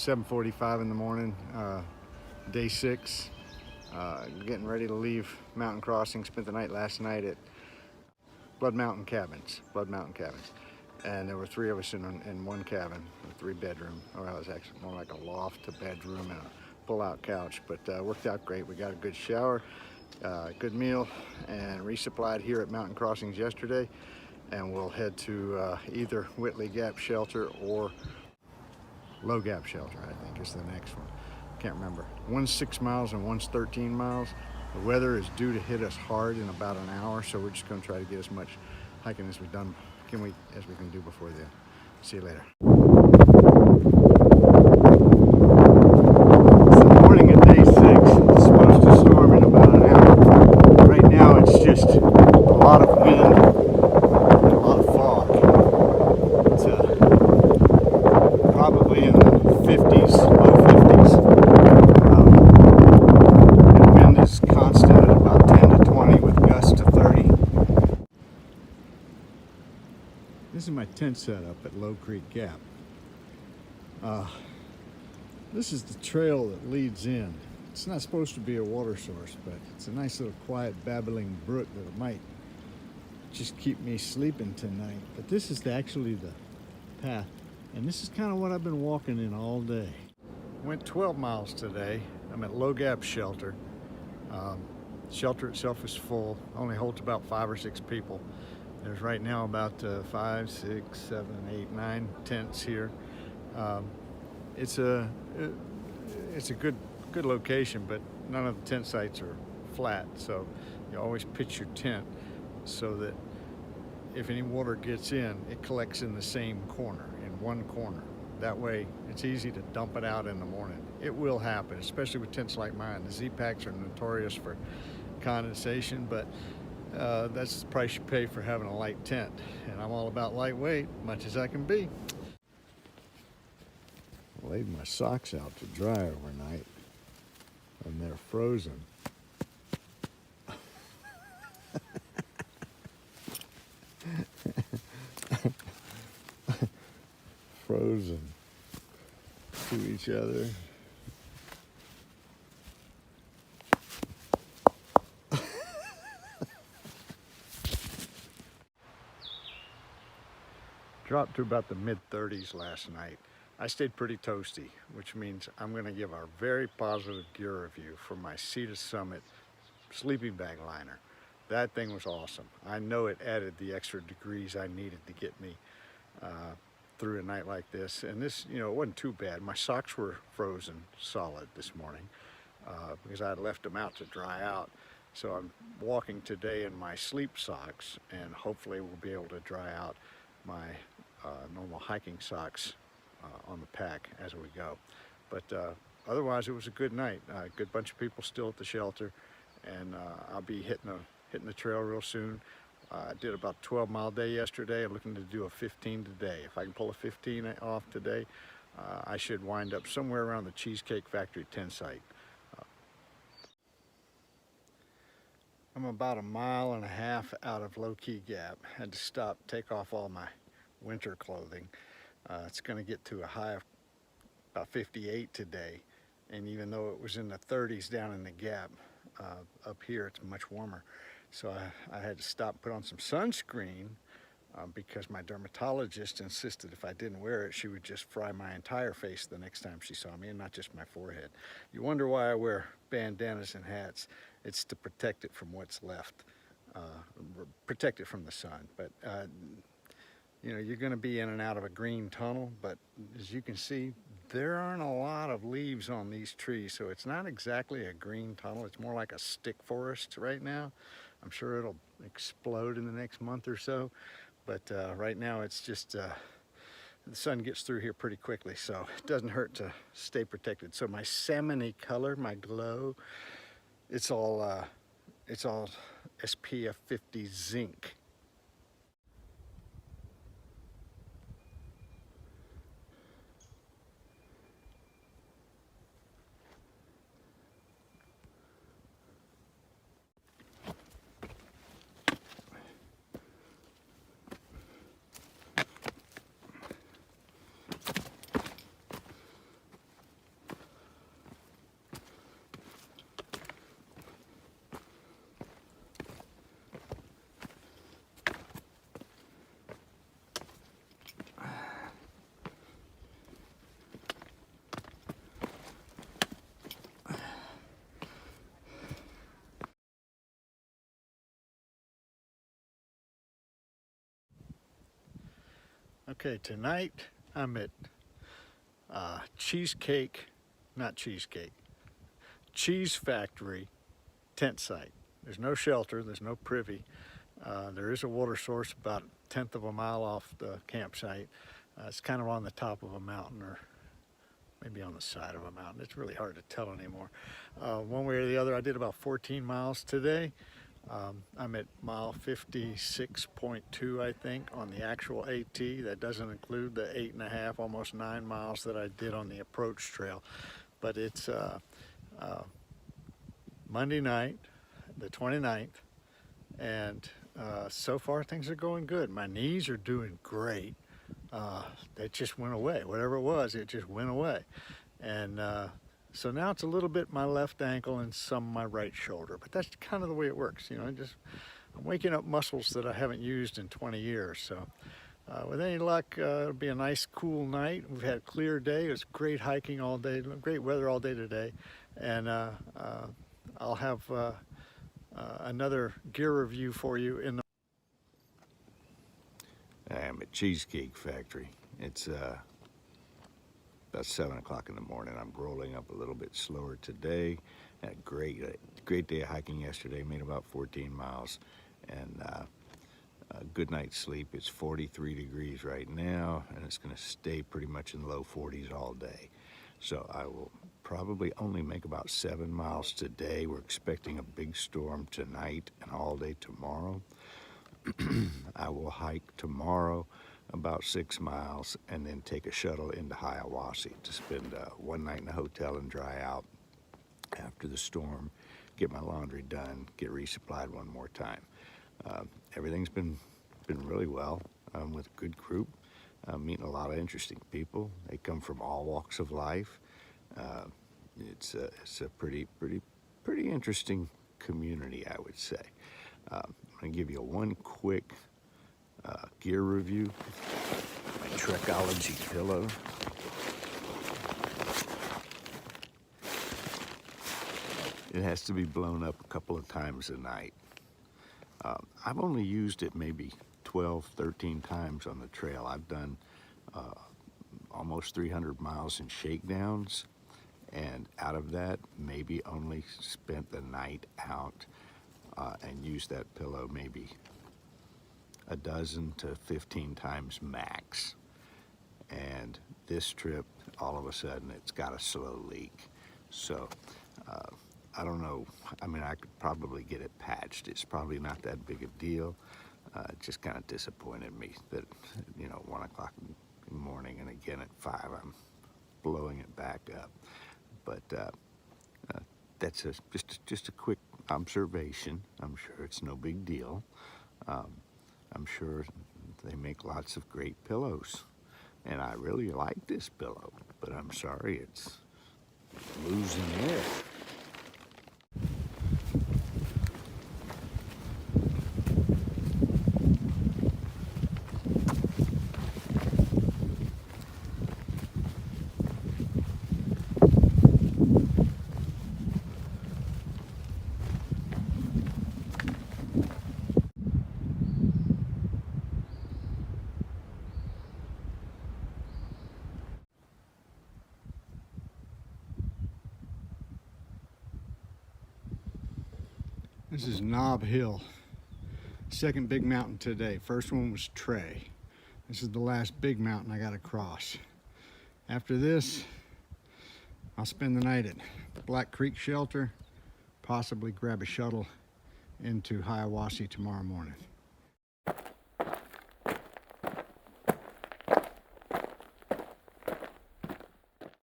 7:45 in the morning, day 6. Getting ready to leave Mountain Crossing. Spent the night last night at Blood Mountain Cabins. And there were 3 of us in one cabin, a 3-bedroom. Well, it was actually more like a loft, a bedroom, and a pull-out couch. But worked out great. We got a good shower, good meal, and resupplied here at Mountain Crossings yesterday. And we'll head to either Whitley Gap Shelter or Low Gap Shelter, I think is the next one. Can't remember. One's 6 miles and one's 13 miles. The weather is due to hit us hard in about an hour, so we're just going to try to get as much hiking as we can do before then. See you later. It's the morning of day 6. It's supposed to storm in about an hour. Right now it's just a lot of wind and a lot of fog. It's probably in the 50s, low 50s. The wind is constant at about 10 to 20 with gusts to 30. This is my tent setup at Low Creek Gap. This is the trail that leads in. It's not supposed to be a water source, but it's a nice little quiet babbling brook that might just keep me sleeping tonight. But this is actually the path, and this is kind of what I've been walking in all day. Went 12 miles today. I'm at Low Gap Shelter. Shelter itself is full, only holds about 5 or 6 people. There's right now about 5, 6, 7, 8, 9 tents here. It's a good location, but none of the tent sites are flat, so you always pitch your tent so that if any water gets in, it collects in the same corner, in one corner. That way, it's easy to dump it out in the morning. It will happen, especially with tents like mine. The Z-Packs are notorious for condensation, but that's the price you pay for having a light tent. And I'm all about lightweight, much as I can be. I laid my socks out to dry overnight, and they're frozen. Frozen to each other. Dropped to about the mid-30s last night. I stayed pretty toasty, which means I'm going to give a very positive gear review for my Sea to Summit sleeping bag liner. That thing was awesome. I know it added the extra degrees I needed to get me through a night like this. And this, it wasn't too bad. My socks were frozen solid this morning because I had left them out to dry out. So I'm walking today in my sleep socks, and hopefully we'll be able to dry out my normal hiking socks on the pack as we go. But otherwise, it was a good night. A good bunch of people still at the shelter, and I'll be hitting the trail real soon. I did about a 12-mile day yesterday. I'm looking to do a 15 today. If I can pull a 15 off today, I should wind up somewhere around the Cheesecake Factory tent site. I'm about 1.5 miles out of Low Key Gap. Had to stop, take off all my winter clothing. It's going to get to a high of about 58 today, and even though it was in the 30s down in the gap, up here it's much warmer. So I had to stop and put on some sunscreen because my dermatologist insisted if I didn't wear it, she would just fry my entire face the next time she saw me, and not just my forehead. You wonder why I wear bandanas and hats. It's to protect it from what's left, protect it from the sun. But you're going to be in and out of a green tunnel, but as you can see, there aren't a lot of leaves on these trees, so it's not exactly a green tunnel. It's more like a stick forest right now. I'm sure it'll explode in the next month or so, but right now it's just the sun gets through here pretty quickly, so it doesn't hurt to stay protected. So my salmon-y color, my glow, it's all SPF 50 zinc. Okay, tonight I'm at Cheesecake, not Cheesecake, Cheese Factory tent site. There's no shelter, there's no privy. There is a water source about 1/10 of a mile off the campsite. It's kind of on the top of a mountain, or maybe on the side of a mountain. It's really hard to tell anymore. One way or the other, I did about 14 miles today. I'm at mile 56.2, I think, on the actual AT. That doesn't include the 8.5, almost 9 miles that I did on the approach trail. But it's Monday night, the 29th, and so far things are going good. My knees are doing great. They just went away. Whatever it was, it just went away. And so now it's a little bit my left ankle and some my right shoulder, but that's kind of the way it works. You know, I'm waking up muscles that I haven't used in 20 years. So with any luck, it'll be a nice cool night. We've had a clear day. It was great hiking all day, great weather all day today. And I'll have another gear review for you in the... I'm at Cheesecake Factory. It's about 7 o'clock in the morning. I'm rolling up a little bit slower today. Had a great day of hiking yesterday. Made about 14 miles, and a good night's sleep. It's 43 degrees right now, and it's going to stay pretty much in the low 40s all day. So I will probably only make about 7 miles today. We're expecting a big storm tonight and all day tomorrow. I will hike tomorrow about 6 miles and then take a shuttle into Hiawassee to spend one night in a hotel and dry out after the storm, get my laundry done, get resupplied one more time. Everything's been really well. I'm with a good group. I'm meeting a lot of interesting people. They come from all walks of life. It's a pretty interesting community, I would say. I'm going to give you one quick gear review. My Trekology pillow. It has to be blown up a couple of times a night. I've only used it maybe 12, 13 times on the trail. I've done almost 300 miles in shakedowns, and out of that, maybe only spent the night out and used that pillow maybe a dozen to 15 times max. And this trip, all of a sudden, it's got a slow leak. So I don't know. I mean, I could probably get it patched. It's probably not that big a deal. It just kind of disappointed me that, 1 o'clock in the morning, and again at 5, I'm blowing it back up. But that's just a quick observation. I'm sure it's no big deal. I'm sure they make lots of great pillows, and I really like this pillow, but I'm sorry it's losing air. This is Knob Hill, second big mountain today. First one was Trey. This is the last big mountain I got to cross. After this, I'll spend the night at Black Creek Shelter, possibly grab a shuttle into Hiawassee tomorrow morning.